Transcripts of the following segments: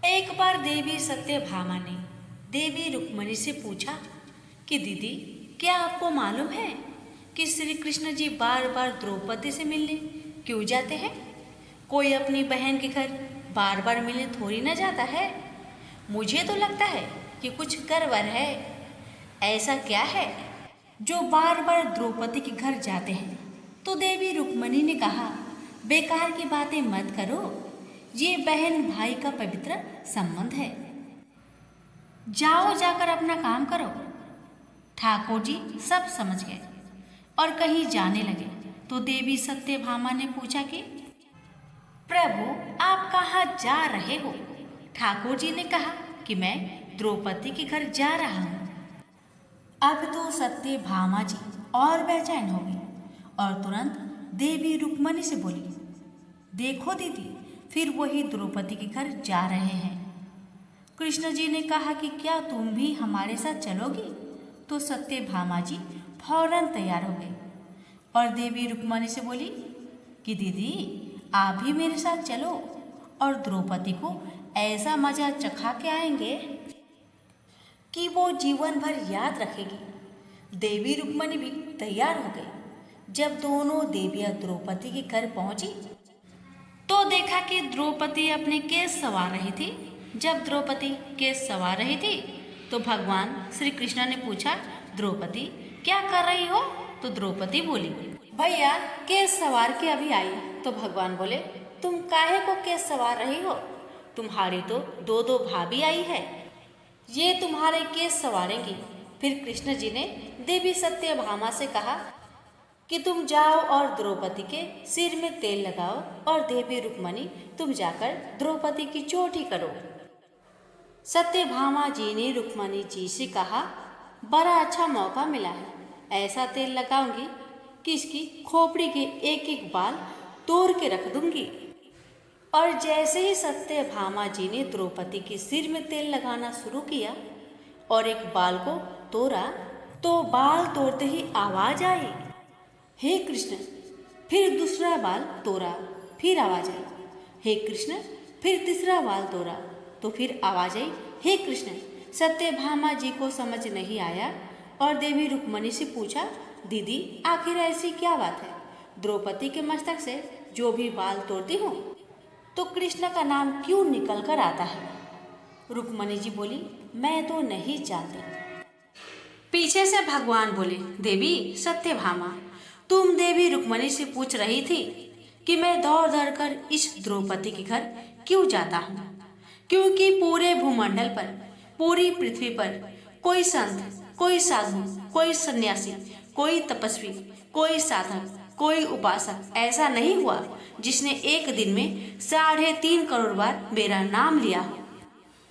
एक बार देवी सत्यभामा ने देवी रुक्मिणी से पूछा कि दीदी, क्या आपको मालूम है कि श्री कृष्ण जी बार बार द्रौपदी से मिलने क्यों जाते हैं? कोई अपनी बहन के घर बार बार मिलने थोड़ी ना जाता है। मुझे तो लगता है कि कुछ गड़बड़ है। ऐसा क्या है जो बार बार द्रौपदी के घर जाते हैं? तो देवी रुक्मिणी ने कहा, बेकार की बातें मत करो, ये बहन भाई का पवित्र संबंध है। जाओ, जाकर अपना काम करो। ठाकुर जी सब समझ गए और कहीं जाने लगे तो देवी सत्यभामा ने पूछा कि प्रभु, आप कहाँ जा रहे हो? ठाकुर जी ने कहा कि मैं द्रौपदी के घर जा रहा हूँ। अब तो सत्यभामा जी और बेचैन हो गई और तुरंत देवी रुक्मिणी से बोली, देखो दीदी, फिर वही द्रौपदी के घर जा रहे हैं। कृष्ण जी ने कहा कि क्या तुम भी हमारे साथ चलोगी? तो सत्यभामा जी फौरन तैयार हो गई और देवी रुक्मिणी से बोली कि दीदी, आप भी मेरे साथ चलो और द्रौपदी को ऐसा मजा चखा के आएंगे कि वो जीवन भर याद रखेगी। देवी रुक्मिणी भी तैयार हो गई। जब दोनों देवियां द्रौपदी के घर पहुंची तो देखा कि द्रौपदी अपने केस संवार रही थी। जब द्रौपदी केस संवार रही थी तो भगवान श्री कृष्ण ने पूछा, द्रौपदी क्या कर रही हो? तो द्रौपदी बोली, भैया केस संवार के अभी आई। तो भगवान बोले, तुम काहे को केस संवार रही हो? तुम्हारी तो दो दो भाभी आई है, ये तुम्हारे केस संवारेंगी। फिर कृष्ण जी ने देवी सत्यभामा से कहा कि तुम जाओ और द्रौपदी के सिर में तेल लगाओ और देवी रुक्मिणी तुम जाकर द्रौपदी की चोटी करो। सत्यभामा जी ने रुक्मिणी जी से कहा, बड़ा अच्छा मौका मिला है, ऐसा तेल लगाऊंगी कि इसकी खोपड़ी के एक एक बाल तोड़ के रख दूंगी। और जैसे ही सत्यभामा जी ने द्रौपदी के सिर में तेल लगाना शुरू किया और एक बाल को तोड़ा तो बाल तोड़ते ही आवाज आई, हे कृष्ण। फिर दूसरा बाल तोड़ा, फिर आवाज आई, हे कृष्ण। फिर तीसरा बाल तोड़ा तो फिर आवाज आई, हे कृष्ण। सत्यभामा जी को समझ नहीं आया और देवी रुक्मिणी से पूछा, दीदी आखिर ऐसी क्या बात है? द्रौपदी के मस्तक से जो भी बाल तोड़ती हूँ तो कृष्ण का नाम क्यों निकल कर आता है? रुक्मिणी जी बोली, मैं तो नहीं जानती। पीछे से भगवान बोले, देवी सत्यभामा, तुम देवी रुक्मिणी से पूछ रही थी कि मैं दौड़ दौड़ कर इस द्रौपदी के घर क्यों जाता हूँ? क्योंकि पूरे भूमंडल पर, पूरी पृथ्वी पर कोई संत, कोई साधु, कोई सन्यासी, कोई तपस्वी, कोई साधक, कोई उपासक ऐसा नहीं हुआ जिसने एक दिन में 3.5 करोड़ बार मेरा नाम लिया हो।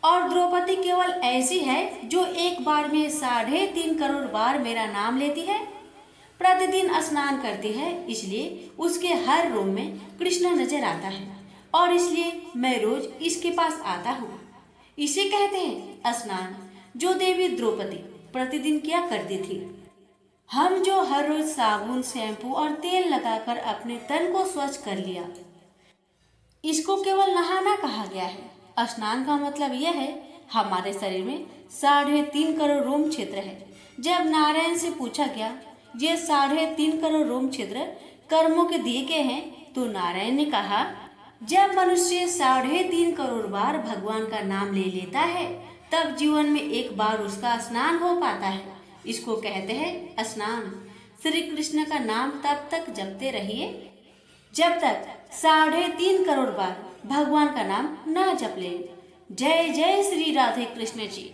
और द्रौपदी केवल ऐसी है जो एक बार में 3.5 करोड़ बार मेरा नाम लेती है। प्रतिदिन स्नान करती है, इसलिए उसके हर रूम में कृष्ण नजर आता है और इसलिए मैं रोज इसके पास आता हूँ। इसे कहते हैं स्नान, जो देवी द्रौपदी प्रतिदिन किया करती थी। हम जो हर रोज साबुन, शैम्पू और तेल लगाकर अपने तन को स्वच्छ कर लिया, इसको केवल नहाना कहा गया है। स्नान का मतलब यह है, हमारे शरीर में 3.5 करोड़ रोम क्षेत्र है। जब नारायण से पूछा गया, ये 3.5 करोड़ रोम क्षेत्र कर्मों के दिए गए हैं, तो नारायण ने कहा, जब मनुष्य 3.5 करोड़ बार भगवान का नाम ले लेता है तब जीवन में एक बार उसका स्नान हो पाता है। इसको कहते हैं स्नान। श्री कृष्ण का नाम तब तक जपते रहिए जब तक 3.5 करोड़ बार भगवान का नाम ना जप ले। जय जय श्री राधे कृष्ण जी।